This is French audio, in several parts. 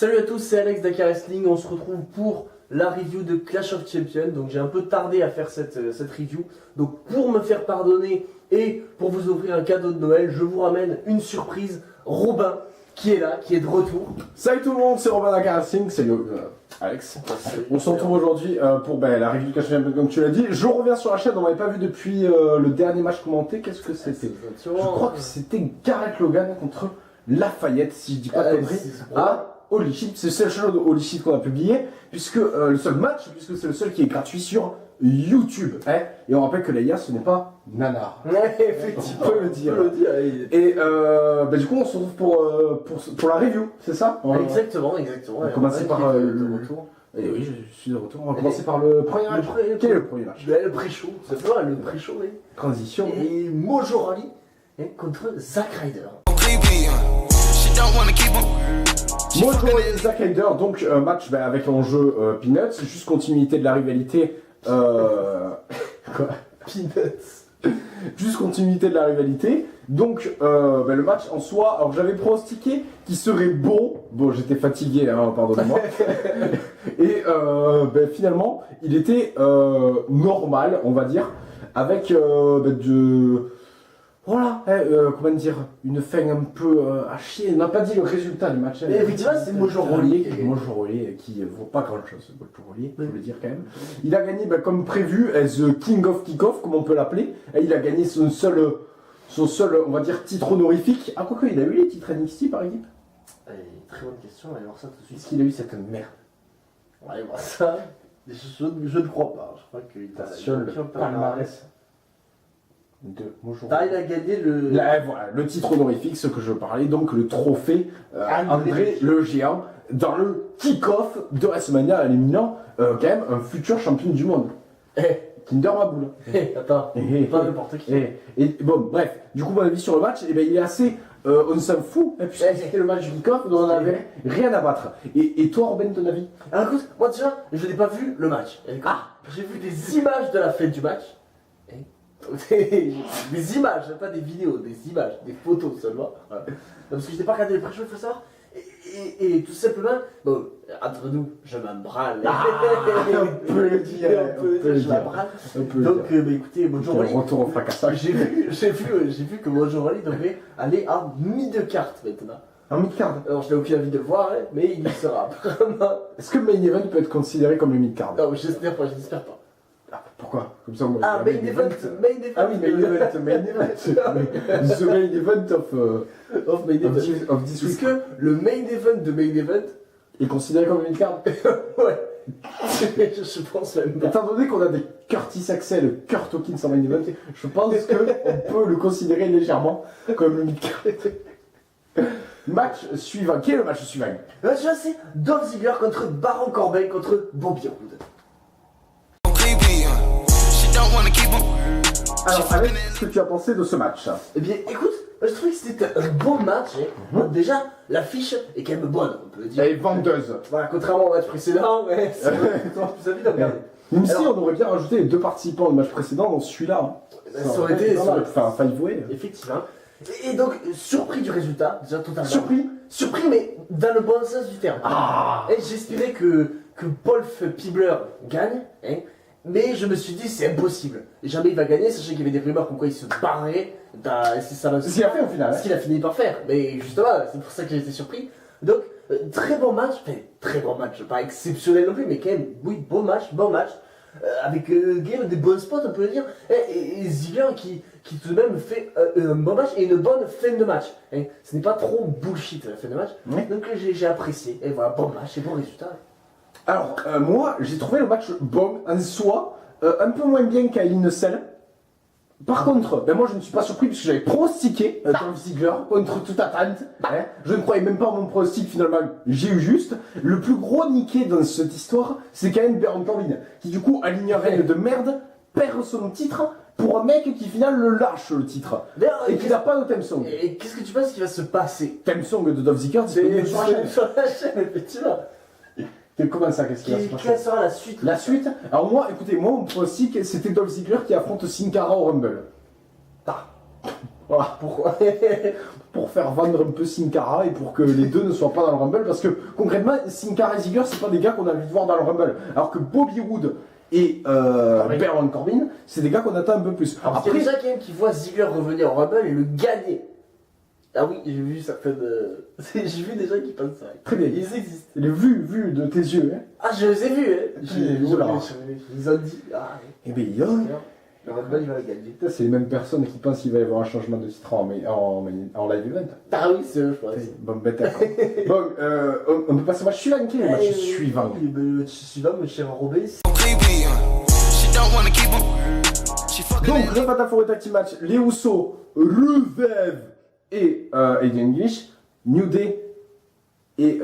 Salut à tous, c'est Alex Dakar Wrestling. On se retrouve pour la review de Clash of Champions. Donc j'ai un peu tardé à faire cette review. Donc pour me faire pardonner et pour vous offrir un cadeau de Noël, je vous ramène une surprise. Robin qui est là, qui est de retour. Salut tout le monde, c'est Robin Dakar Wrestling, c'est Alex. On se retrouve aujourd'hui pour la review de Clash of Champions comme tu l'as dit. Je reviens sur la chaîne, on m'avait pas vu depuis le dernier match commenté. Qu'est-ce que c'était? Je crois que c'était Garrett Logan contre Lafayette, si je dis pas de conneries. Holy Shit, c'est le seul show de Holy Shit qu'on a publié, puisque le seul match, puisque c'est le seul qui est gratuit sur YouTube. Et on rappelle que Leia, ce n'est pas Nanar. Ouais, effectivement. On peut le dire. Et du coup, on se retrouve pour la review, c'est ça? Exactement. On va commencer par le retour. Et oui, je suis de retour. On va commencer par le premier match. Quel est le premier match? Le pré-show, c'est pas le pré-show, oui. Transition. Et Mojo Rawley contre Zack Ryder. Mojo et Zack Ryder, donc match avec l'enjeu Peanuts, juste continuité de la rivalité. Quoi? Peanuts. Juste continuité de la rivalité. Donc le match en soi, alors j'avais pronostiqué qu'il serait bon. Bon, j'étais fatigué, hein, pardonnez-moi. Et finalement, il était normal, on va dire, avec voilà, comment dire, une fin un peu à chier. On n'a pas dit le résultat du match. Mais effectivement, c'est Mojo Rawley. Mojo Rawley qui ne vaut pas grand chose, Mojo Rawley, il faut le dire quand même. Il a gagné comme prévu, as the King of Kickoff, comme on peut l'appeler. Il a gagné son seul, on va dire, titre honorifique. Ah, quoique, il a eu les titres NXT par équipe? Très bonne question, on va aller voir ça tout de suite. Est-ce qu'il a eu cette merde? On va aller voir ça. Je ne crois pas. Je crois qu'il a sur le palmarès de Mojo. Il a gagné le titre honorifique, ce que je parlais, donc le trophée André le Géant dans le kick-off de WrestleMania, éliminant quand même un futur champion du monde. Kinder Maboul. Attends, pas n'importe qui. Et bon, bref, du coup, mon avis sur le match, il est assez. On s'en fout, puisque c'était le match du kick-off, donc on n'avait rien à battre. Et toi, Robin, ton avis? Alors écoute, moi déjà, je n'ai pas vu le match. J'ai vu des images de la fête du match. Des images, pas des vidéos, des images, des photos seulement. Voilà. Parce que je n'ai pas regardé les pré-shows, il faut savoir. Et tout simplement, bon, entre nous, je m'en branle. On peut le dire, je m'en branle. Donc, écoutez, Mojo Rawley. Retour au fracassage. J'ai vu que Mojo Rawley devrait aller en mid-card maintenant. En mid-card? Alors, je n'ai aucune envie de le voir, mais il y sera apparemment. Est-ce que le main event peut être considéré comme le mid-card? Non, j'espère pas. Pourquoi? Comme ça, main event. Ah oui, main event. The main event of main event. of this week. Est-ce que le main event de main event est considéré comme une mid-card? Ouais. Je pense même pas. Étant donné qu'on a des Curtis Axel, Kurt Hawkins en main event, je pense qu'on peut le considérer légèrement comme une mid-card. Match suivant. Quel est le match suivant? Le match suivant, c'est Dolph Ziggler contre Baron Corbin contre Bobby Roode. Alors, Alex, qu'est-ce que tu as pensé de ce match? Eh bien, écoute, je trouvais que c'était un beau match. Déjà, l'affiche est quand même bonne, on peut le dire. Elle est vendeuse. Voilà, contrairement au match précédent, c'est plus envie de regarder. Même si on aurait bien rajouté les deux participants au match précédent dans celui-là. Ça aurait été. Enfin, five-way. Effectivement. Et donc, surpris du résultat, déjà totalement. Surpris, mais dans le bon sens du terme. Et j'espérais que Wolf Pibler gagne, mais je me suis dit c'est impossible. Jamais il va gagner, sachant qu'il y avait des rumeurs comme quoi il se barrait. C'est ce qu'il a fait au final. Ce qu'il a fini par faire. Mais justement, c'est pour ça que j'ai été surpris. Donc, très bon match, pas exceptionnel non plus, mais quand même, oui, bon match. Avec des bons spots, on peut le dire. Et Ziggler qui tout de même fait un bon match et une bonne fin de match. Ce n'est pas trop bullshit la fin de match. Donc j'ai apprécié. Et voilà, bon match et bon résultat. Alors, moi, j'ai trouvé le match bon en soi, un peu moins bien qu'à In Cell. Par contre, moi je ne suis pas surpris puisque j'avais pronostiqué Dolph Ziggler contre toute attente. Je ne croyais même pas à mon pronostic, finalement j'ai eu juste. Le plus gros niqué dans cette histoire, c'est quand même Baron Corbin, qui du coup aligne un règne de merde, perd son titre pour un mec qui finalement le lâche le titre. Et qui n'a pas de theme song. Et qu'est-ce que tu penses qui va se passer? Theme song de Dolph Ziggler, c'est sur la chaîne, effectivement. Comment ça? Qu'est-ce qu'il va se passer? Quelle sera la suite? La suite? Alors moi, écoutez, mon pronostic, c'était Dolph Ziggler qui affronte Sin Cara au Rumble. Voilà. Pourquoi? Pour faire vendre un peu Sin Cara et pour que les deux ne soient pas dans le Rumble. Parce que concrètement, Sin Cara et Ziggler, c'est pas des gars qu'on a envie de voir dans le Rumble. Alors que Bobby Roode et Baron Corbin, c'est des gars qu'on attend un peu plus. Alors, il y a déjà quelqu'un qui voit Ziggler revenir au Rumble et le gagner. Ah oui, j'ai vu certaines. J'ai vu des gens qui pensent ça. Très bien. Ils existent. Les vues de tes yeux, hein. Ah, je les ai vus, hein. Oula. Ils ont dit. Ah, Eh ben, le Rumble, il va le gagner. putain, c'est les mêmes personnes qui pensent qu'il va y avoir un changement de titre en live event. Ah oui, c'est eux, je pense. Bon, bête d'accord. Bon, on peut passer au match suivant. Quel est le match suivant? Le match suivant, mon cher Robin. Donc, le Fatal 4 Tag Team Match, les Usos, Rusev et Aiden English, New Day et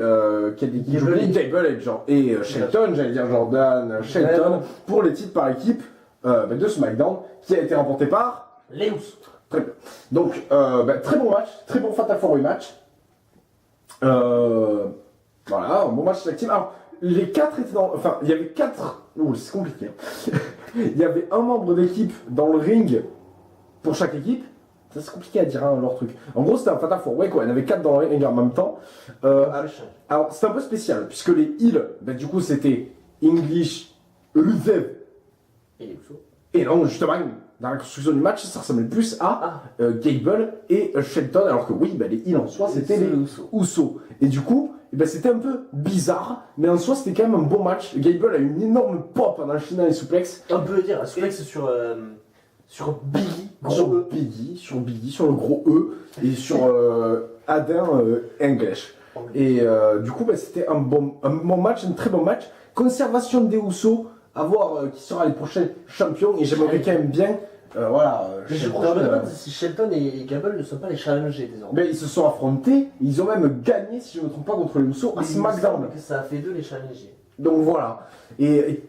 quel équipe Gable et genre et Shelton, j'allais dire Jordan, Shelton pour les titres par équipe de SmackDown qui a été remporté par Les Usos. très bien. Donc très bon match, très bon Fatal 4 match. Voilà, un bon match tag team. Alors les quatre étaient dans, enfin il y avait quatre, c'est compliqué. Hein. Il y avait un membre d'équipe dans le ring pour chaque équipe. Ça, c'est compliqué à dire, hein, leur truc. En gros, c'était un Fatal 4 quoi. Il y en avait 4 dans le ring en même temps. Alors, c'était un peu spécial, puisque les heals, du coup, c'était English, Rusev. Et les Usos. Et non, justement, dans la construction du match, ça ressemblait plus à Gable et Shelton. Alors que oui, les heals en soi, c'était les Usos. Et du coup, c'était un peu bizarre, mais en soi, c'était quand même un bon match. Gable a eu une énorme pop en enchaînant les suplexes. On peut dire, un suplex sur Biggie. Sur Biggie, sur le gros E et sur Adin English. Et du coup, c'était un bon match, un très bon match. Conservation des Usos, à voir qui sera les prochains champions. Et j'aimerais quand même bien, Mais je me demande si Shelton et Gable ne sont pas les challengers désormais. Mais ils se sont affrontés, ils ont même gagné, si je ne me trompe pas, contre les Usos à SmackDown. Que ça a fait d'eux les challengers. Donc voilà. Et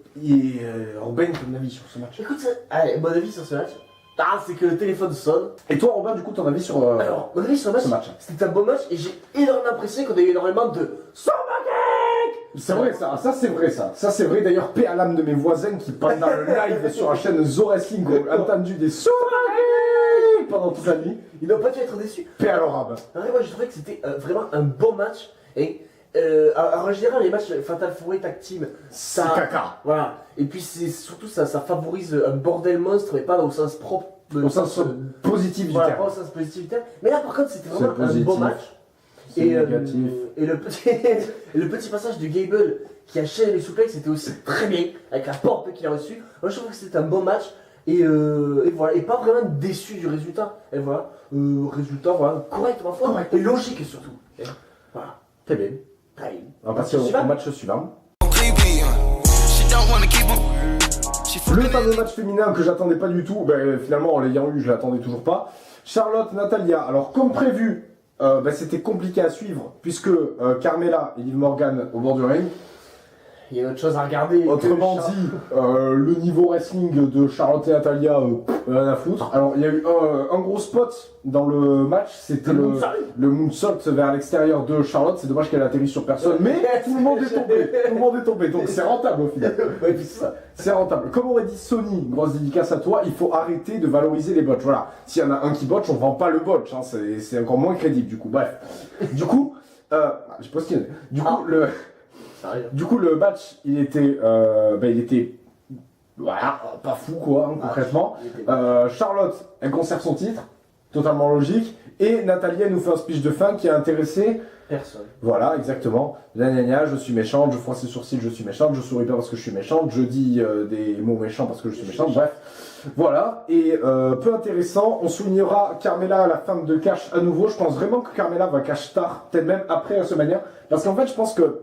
Robin, ton avis sur ce match? Écoute, allez, mon avis sur ce match. Ah, c'est que le téléphone sonne. Et toi, Robin, du coup, ton avis sur Alors, mon avis sur ce match? C'était un bon match et j'ai énormément apprécié qu'on ait eu énormément de C'est vrai ça c'est vrai ça. Ça c'est vrai d'ailleurs, paix à l'âme de mes voisins qui pendant le live sur la chaîne Zo Wrestling ont entendu des Soumagek pendant toute la nuit. Ils n'ont pas dû être déçus. Paix à leur âme. En vrai, moi j'ai trouvé que c'était vraiment un bon match. Et alors, en général, les matchs Fatal 4 Tag Team, C'est caca. Voilà. Et puis c'est surtout ça favorise un bordel monstre, mais pas au sens propre. Au sens positif du voilà, terme. pas au sens positif du terme. Mais là par contre, c'était vraiment C'est un positif. bon match. C'est négatif. Et le petit passage de Gable qui a chaîné les souplexes c'était aussi très bien, avec la porte qu'il a reçue. Moi je trouve que c'était un bon match. Et voilà, et pas vraiment déçu du résultat. Et voilà, résultat voilà, correct ma foi, et logique surtout. Et voilà, Très bien. très bien. On va passer au match suivant. Le fameux match féminin que j'attendais pas du tout, finalement en l'ayant eu, je l'attendais toujours pas. Charlotte, Natalia. Alors comme prévu, c'était compliqué à suivre puisque Carmella et Liv Morgan au bord du ring. Il y a autre chose à regarder. Autrement dit, le niveau wrestling de Charlotte et Natalia, rien à foutre. Alors, il y a eu un gros spot dans le match, c'était le moonsault vers l'extérieur de Charlotte. C'est dommage qu'elle atterrisse sur personne, mais tout le monde est tombé. Tout le monde est tombé, donc c'est rentable au final. Ouais, puis c'est ça. C'est rentable. Comme aurait dit Sony, grosse dédicace à toi, il faut arrêter de valoriser les botches. Voilà, s'il y en a un qui botche, on vend pas le botch, hein. C'est encore moins crédible du coup. Bref, du coup, je sais pas ce qu'il y a. Du coup, le match, il était voilà, pas fou quoi, hein, concrètement. Charlotte, elle conserve son titre, totalement logique. Et Natalia nous fait un speech de fin qui a intéressé personne. Voilà, exactement. Gna, je suis méchante, je froisse les sourcils, je suis méchante, je souris pas parce que je suis méchante, je dis des mots méchants parce que je suis méchante, bref. Voilà, et peu intéressant, on soulignera Carmella, la femme de Cash à nouveau. Je pense vraiment que Carmella va Cash tard, peut-être même après WrestleMania. Parce qu'en fait, je pense que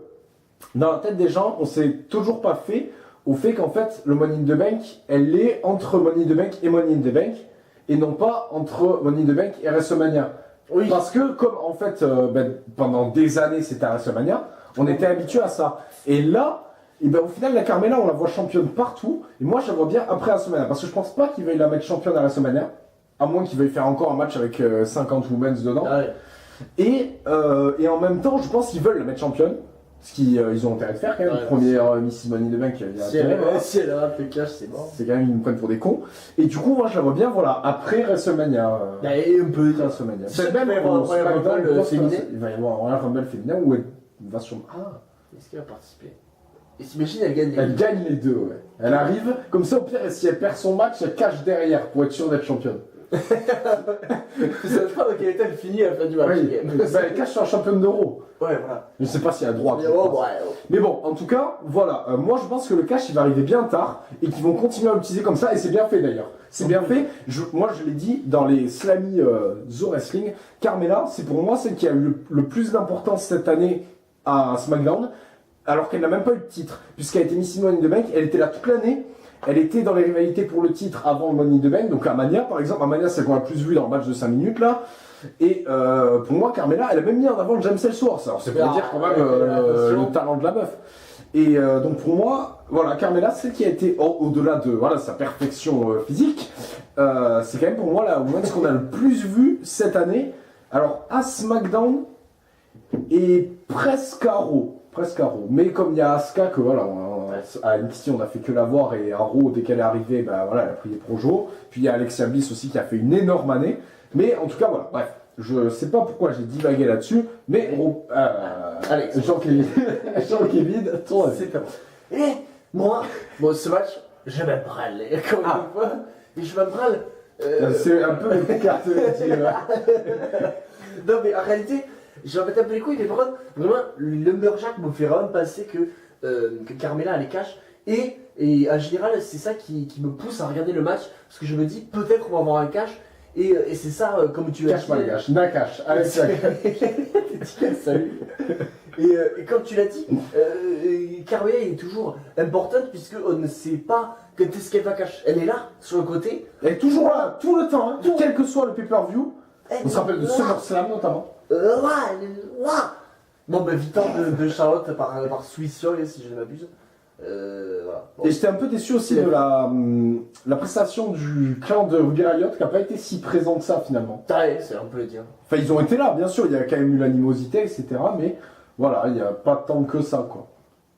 dans la tête des gens, on s'est toujours pas fait au fait qu'en fait, le Money in the Bank, elle est entre Money in the Bank et Money in the Bank, et non pas entre Money in the Bank et WrestleMania. Oui. Parce que comme en fait, pendant des années, c'était à WrestleMania, on était habitué à ça. Et là, au final, la Carmella, on la voit championne partout, et moi, je la vois bien après WrestleMania, parce que je pense pas qu'il veuille la mettre championne à WrestleMania, à moins qu'il veuille faire encore un match avec 50 women's dedans. Ah ouais. Et en même temps, je pense qu'ils veulent la mettre championne. Ce qu'ils ont intérêt de faire quand même. Ouais, Première Miss Money in the Bank, il y a Si elle, intérêt, voilà. si elle rate le cash, c'est mort. C'est quand même, ils nous prennent pour des cons. Et du coup, moi, je la vois bien, voilà, après WrestleMania. Et un peu. WrestleMania. Si C'est même il va y avoir un Royal SmackDown, Rumble je pense que féminin. il va y avoir un Royal Rumble féminin où elle va sûrement. Ah, Est-ce qu'elle va participer? Et t'imagines, elle gagne les elle gagne les deux, ouais. Elle arrive, comme ça, au pire, si elle perd son match, elle cache derrière pour être sûre d'être championne. Je sais pas dans quel état elle finit à la fin du match. Oui, bah, elle cache sur un championne d'Euro. Ouais, voilà. Je sais pas si elle a droit. Mais oh, ouais. Mais bon, en tout cas, voilà. Moi, je pense que le cash, il va arriver bien tard et qu'ils vont continuer à l'utiliser comme ça. Et c'est bien fait d'ailleurs. C'est bien fait. Moi, je l'ai dit dans les Slammy The Wrestling. Carmella, c'est pour moi celle qui a eu le plus d'importance cette année à SmackDown, alors qu'elle n'a même pas eu de titre, puisqu'elle a été Miss Money in the Bank. Elle était là toute l'année. Elle était dans les rivalités pour le titre avant le Money in the Bank. Donc à Mania, par exemple, à Mania, c'est celle qu'on a plus vu dans le match de 5 minutes là. Et pour moi, Carmella, elle a même mis en avant James Ellsworth. Alors c'est pour dire quand même le talent de la meuf. Et donc pour moi, voilà, Carmella, celle qui a été au-delà de voilà, sa perfection physique, c'est quand même pour moi la woman qu'on a le plus vu cette année. Alors à SmackDown et presque à Raw. Presque à Raw. Mais comme il y a Asuka, que voilà, à NXT on a fait que la voir, et à Raw, dès qu'elle est arrivée, ben voilà, elle a pris des projos. Puis il y a Alexia Bliss aussi qui a fait une énorme année. Mais en tout cas, voilà, bref. Je sais pas pourquoi j'ai divagué là-dessus, mais Alex. Jean-Kévin, ton avis. C'est pas bon. Et moi, bon, ce match, je m'embralle. Comme une fois. Et je m'embralle. C'est un peu une carte de tir. Non, mais en réalité, j'en mets un peu les couilles, mais par contre, vraiment, le Lumberjack me fait vraiment penser que Carmella elle les cache. Et en général, c'est ça qui me pousse à regarder le match, parce que je me dis, peut-être on va avoir un cash. Et c'est ça, comme tu l'as dit. Cache malgache, Nakash, Alex Salut. Et comme tu l'as dit, Carmella est toujours importante, puisqu'on ne sait pas quand est-ce qu'elle va cacher. Elle est là, sur le côté. Elle est toujours là, tout le temps, hein, quel que soit le pay-per-view. On se rappelle de SummerSlam notamment. Bon, ben, victoire de Charlotte par soumission, si je ne m'abuse. Voilà. Bon. Et j'étais un peu déçu aussi de la prestation du clan de Ruby Riott qui n'a pas été si présent que ça finalement. Ouais, c'est un peu le dire. Enfin, ils ont été là, bien sûr, il y a quand même eu l'animosité, etc. Mais voilà, il n'y a pas tant que ça, quoi.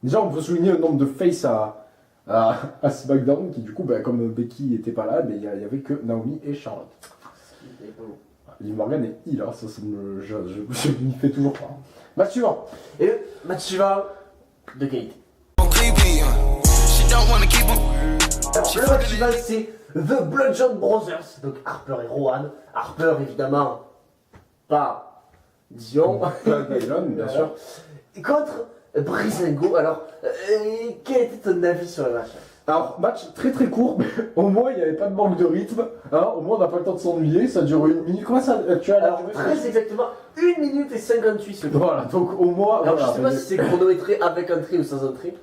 Déjà, on peut souligner le nombre de face à SmackDown qui, du coup, ben, comme Becky n'était pas là, ben, il n'y avait que Naomi et Charlotte. Liv Morgan est il, hein, ça je n'y fais toujours pas. Match suivant. Et le match suivant de qualité. Le match suivant, c'est The Bludgeon Brothers, donc Harper et Rowan. Harper, évidemment, pas Dion. Pas Dylan, bien sûr. Et contre Breezango. Alors, quel était ton avis sur le match? Alors, match très très court, mais au moins il n'y avait pas de manque de rythme. Hein, au moins on n'a pas le temps de s'ennuyer, ça dure 1 minute. Comment ça tu as la Alors, très exactement, 1 minute et 58 secondes. Voilà, donc au moins. Alors, voilà, je sais pas si c'est chronométré avec entrée ou sans entrée.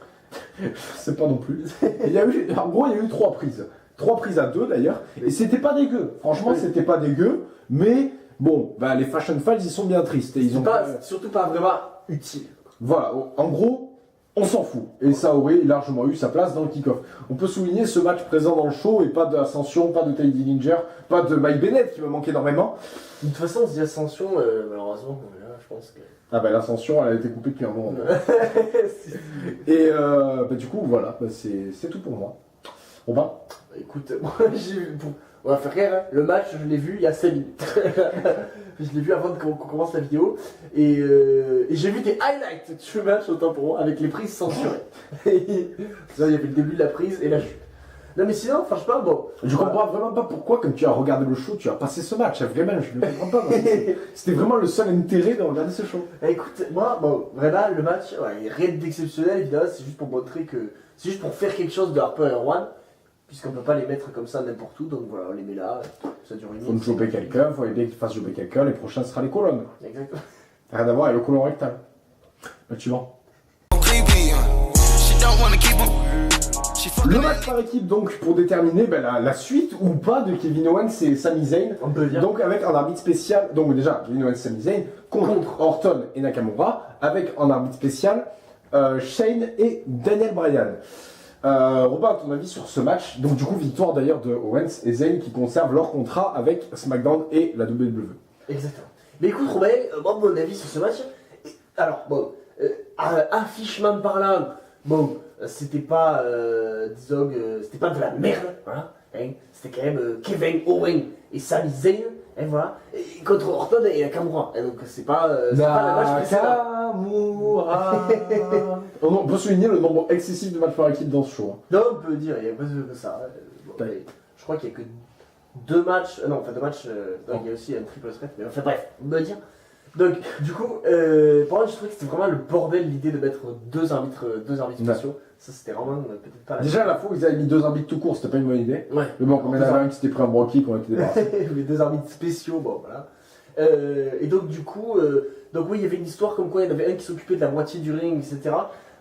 Je sais pas non plus. Il y a eu, en gros, il y a eu 3 prises. 3 prises à 2 d'ailleurs. Et c'était pas dégueu. Franchement, c'était pas dégueu. Mais bon, bah, les Fashion Files, ils sont bien tristes. Et ils ont Surtout pas vraiment utile. Voilà, en gros, on s'en fout. Et ça aurait largement eu sa place dans le kick-off. On peut souligner ce match présent dans le show et pas d'Ascension, pas de Teddy Dillinger, pas de Mike Bennett qui me manquait énormément. De toute façon, on se dit Ascension, malheureusement, là, je pense que. Ah bah l'Ascension, elle a été coupée depuis un moment. Et bah, du coup, voilà, bah, c'est tout pour moi. Robin. Écoute, moi j'ai vu. On va faire rire, hein. Le match, je l'ai vu il y a 5 minutes. Je l'ai vu avant qu'on commence la vidéo. Et j'ai vu des highlights du match, autant pour moi, avec les prises censurées. Ça, il y avait le début de la prise et la chute. Non, mais sinon, franchement, bon. Je comprends vraiment pas pourquoi, quand tu as regardé le show, tu as passé ce match. Vraiment, je ne comprends pas. Parce que c'était vraiment le seul intérêt de regarder ce show. Écoute, moi, bon, vraiment, le match, ouais, rien d'exceptionnel, évidemment, c'est juste pour montrer que. C'est juste pour faire quelque chose de Harper et Rowan. Puisqu'on peut pas les mettre comme ça n'importe où, donc voilà, on les met là, ça dure une Il faut minute. choper quelqu'un, il faut aider qu'il fasse choper quelqu'un, les prochains sera les colonnes. Exactement. Rien à voir avec le colon rectal. Le suivant. Le match par équipe, donc, pour déterminer ben, la suite ou pas de Kevin Owens et Sami Zayn. On peut le dire. Donc, avec un arbitre spécial, donc déjà, Kevin Owens et Sami Zayn contre Orton et Nakamura, avec un arbitre spécial, Shane et Daniel Bryan. Robin, ton avis sur ce match? Donc du coup, victoire d'ailleurs de Owens et Zayn qui conservent leur contrat avec SmackDown et la WWE. Exactement. Mais écoute, Robin, moi, mon avis sur ce match. Alors, bon, Affichement parlant, bon, c'était pas, disons, c'était pas de la merde, voilà. Hein, c'était quand même Kevin Owens et Sami Zayn, hein, voilà. Et contre Orton et Nakamura. Et donc c'est pas le match précédent. Nakamura. On peut souligner le nombre excessif de matchs par équipe dans ce show. Non, on peut dire, il n'y a pas que ça. Bon, je crois qu'il n'y a que 2 matchs. Non, enfin 2 matchs. Donc il y a aussi un triple threat. Mais enfin bref, on peut dire. Donc, du coup, pour moi, je trouvais que c'était vraiment le bordel l'idée de mettre deux arbitres spéciaux. Ça, c'était vraiment peut-être pas la. Déjà, à la fois, ils avaient mis 2 arbitres tout court, c'était pas une bonne idée. Ouais. Mais bon, comme il y en avait un qui s'était pris un bro kick, on était débarrassés. Les 2 arbitres spéciaux, bon, voilà. Et donc, du coup, oui, il y avait une histoire comme quoi il y en avait un qui s'occupait de la moitié du ring, etc.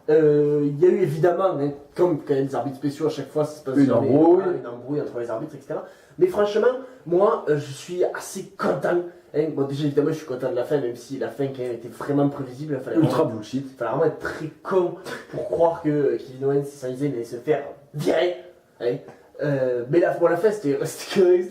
Il y a eu évidemment, hein, comme quand il y a des arbitres spéciaux, à chaque fois, ça se passe une embrouille entre les arbitres, etc. Mais franchement, moi, je suis assez content. Hein. Bon, déjà, évidemment, je suis content de la fin, même si la fin, quand même, était vraiment prévisible. Ultra bullshit. Il fallait vraiment être très con pour croire que Kevin Owens et Sami Zayn allaient se faire virer. Hein. Mais la fin, c'était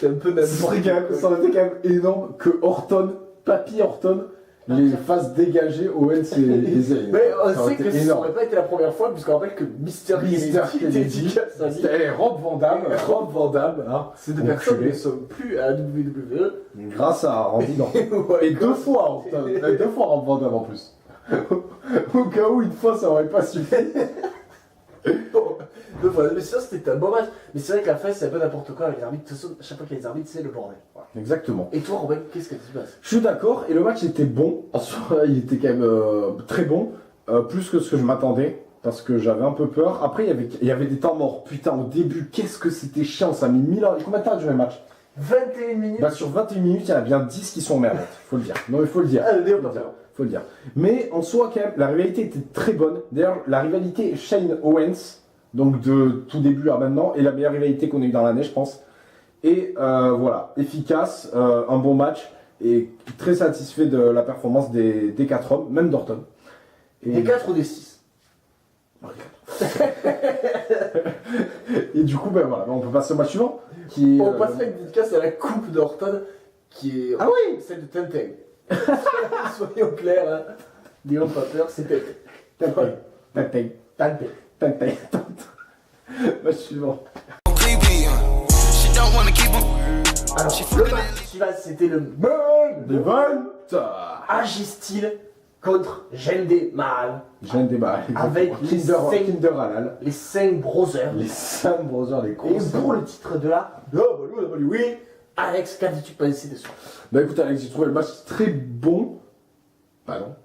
un peu n'importe quoi. Ça aurait été quand même énorme que Orton, Papy Orton, les fasse dégager Owens et Zayn. Mais on sait que ça n'aurait pas été la première fois, puisqu'on rappelle que Mister Kennedy, c'était Rob Van Damme, hein, ces 2 personnes ne sont plus à la WWE. Grâce à Randy Orton. Et 2 fois Orton, 2 fois Rob Van Damme en plus. Au cas où une fois ça aurait pas suffi. Donc voilà, mais sinon c'était un bon match. Mais c'est vrai que la fin c'est un peu n'importe quoi avec les arbitres. De toute façon, chaque fois qu'il y a des arbitres, c'est le bordel. Voilà. Exactement. Et toi, Robin, qu'est-ce que tu penses? Je suis d'accord, et le match était bon. En soi, il était quand même très bon. Plus que ce que je m'attendais. Parce que j'avais un peu peur. Après, il y avait des temps morts. Putain, au début, qu'est-ce que c'était chiant. Ça a mis 1000 ans. Combien de temps a duré le match? 21 minutes. Bah, sur 21 minutes, il y en a bien 10 qui sont merdes. Faut le dire. Non, il faut le dire. Faut le dire. Mais en soi, quand même, la rivalité était très bonne. D'ailleurs, la rivalité Shane Owens, donc de tout début à maintenant, est la meilleure rivalité qu'on ait eu dans l'année, je pense. Et voilà, efficace, un bon match, et très satisfait de la performance des 4 hommes, même d'Orton. Des 4 ou des 6? Et du coup, ben voilà, on peut passer au match suivant. Qui est, on passe avec une dédicace à la coupe d'Orton, qui est celle de Tintin. Soyons clairs, hein. Léon Paper, c'est Tintin. Match suivant. Alors, le match suivant, c'était le Devant AJ Styles contre Jinder Mahal. Jinder Mahal. Avec Kinder Halal. Les 5 brothers. Les 5 brothers, les gros. Et pour le titre de la WWE, Alex, qu'as-tu pensé dessus? Bah écoute Alex, j'ai trouvé le match très bon. Bah non.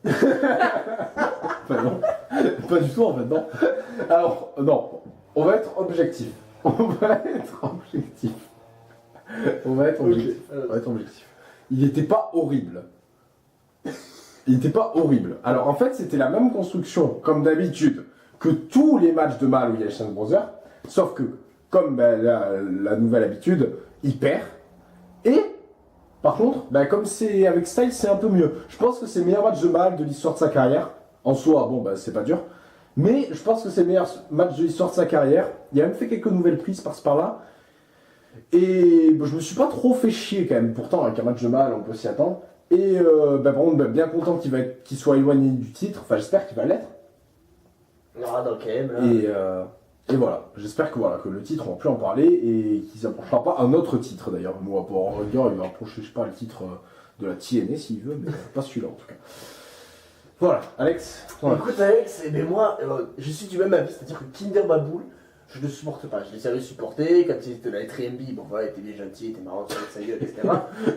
Bah non. Pas du tout en fait, non. Alors, non. On va être objectif. Il n'était pas horrible. Alors en fait, c'était la même construction, comme d'habitude, que tous les matchs de Mahal où il y a les Shannon Brothers, sauf que, comme la nouvelle habitude, il perd. Et, par contre, comme c'est avec Styles, c'est un peu mieux. Je pense que c'est le meilleur match de Mahal de l'histoire de sa carrière. En soi, bon, c'est pas dur. Mais je pense que c'est le meilleur match de l'histoire de sa carrière. Il a même fait quelques nouvelles prises par-ci par-là. Et je me suis pas trop fait chier quand même. Pourtant, avec un match de Mahal, on peut s'y attendre. Et par contre, bien content qu'il soit éloigné du titre. Enfin, j'espère qu'il va l'être. Ah, donc, là. Et voilà, j'espère que le titre, on va plus en parler et qu'il s'approchera pas un autre titre d'ailleurs. Moi, pour regard, il va approcher, je sais pas, le titre de la TNA s'il veut, mais pas celui-là en tout cas. Voilà, Alex. Écoute, Alex, moi, je suis du même avis, c'est-à-dire que Kinder Baboul, je ne le supporte pas. Je l'ai jamais supporté. Quand il était dans les 3MB, bon voilà, il était bien gentil, il était marrant avec sa gueule, etc.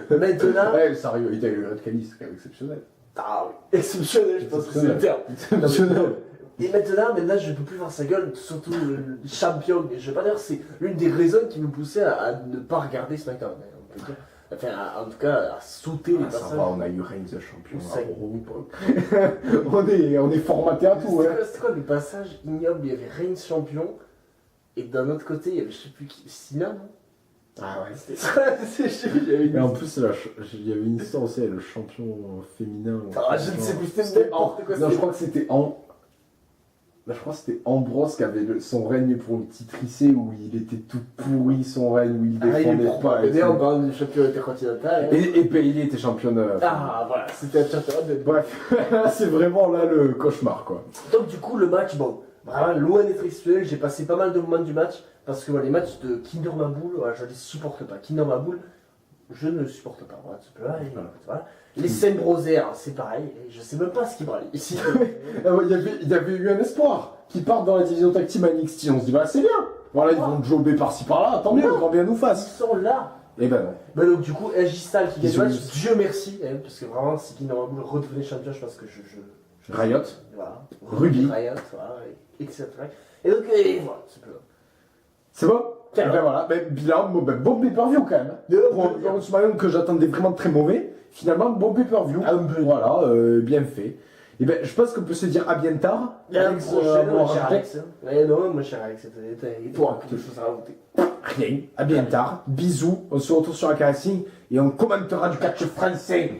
Maintenant. Ouais, ça arrive, il a eu le Red Cali, c'est quand même exceptionnel. Ah oui, exceptionnel, je pense que c'est le terme. Exceptionnel. Et maintenant, je peux plus voir sa gueule, surtout le champion. Je vais pas dire, c'est l'une des raisons qui me poussait à ne pas regarder SmackDown. On peut dire. Enfin, en tout cas, à sauter les passages. Ça va, on a eu Reigns de champion. On est formaté à tout. C'était quoi le passage ignoble? Il y avait Reigns champion, et d'un autre côté, il y avait je sais plus qui, Sina, non? Ah ouais, c'était ça. Et en plus, il y avait une histoire aussi avec le champion féminin. Ah, je ne sais plus, c'était en. Non, je crois que c'était en. Bah, je crois que c'était Ambrose qui avait son règne pour le titre IC où il était tout pourri son règne, où il défendait pas. Et on parle du champion intercontinental. Et Bailey était championne. Ah voilà, c'était un champion de. Bref, c'est vraiment là le cauchemar quoi. Donc du coup le match, bon, vraiment loin d'être exceptionnel, j'ai passé pas mal de moments du match, parce que les matchs de Kinder Maboul, voilà, je les supporte pas. Kinder Maboul, je ne le supporte pas, voilà, tout simplement, et voilà. Les scènes Brosaires, c'est pareil, et je sais même pas ce qui braille ici. Il y avait eu un espoir qui part dans la division tag team à NXT, on se dit bah c'est bien. Voilà, ils vont jobber par-ci par-là, tant mieux, grand bien nous Ils fasse. sont là. Et ben non. Bah donc du coup, AJ Styles qui gagne Ils le ont match, eu- Dieu merci, parce que vraiment si Kinder Maboul redevenait champion, je pense que je Riot. voilà. Ruby. Riot, voilà, etc. Et donc, et voilà, c'est plus C'est bon. Et Tiens. ben voilà, ben, bilan, bon pay-per-view quand même. Pour un SmackDown que j'attendais vraiment très mauvais, finalement bon pay-per-view. Voilà, bien fait. Et ben je pense qu'on peut se dire à bien tard. Alex, mon bon, cher rajouter Alex. Non, mon cher Alex, et toi, quelque chose à rajouter. rien. À bien tard. Bisous. On se retrouve sur la caressing et on commentera du catch français.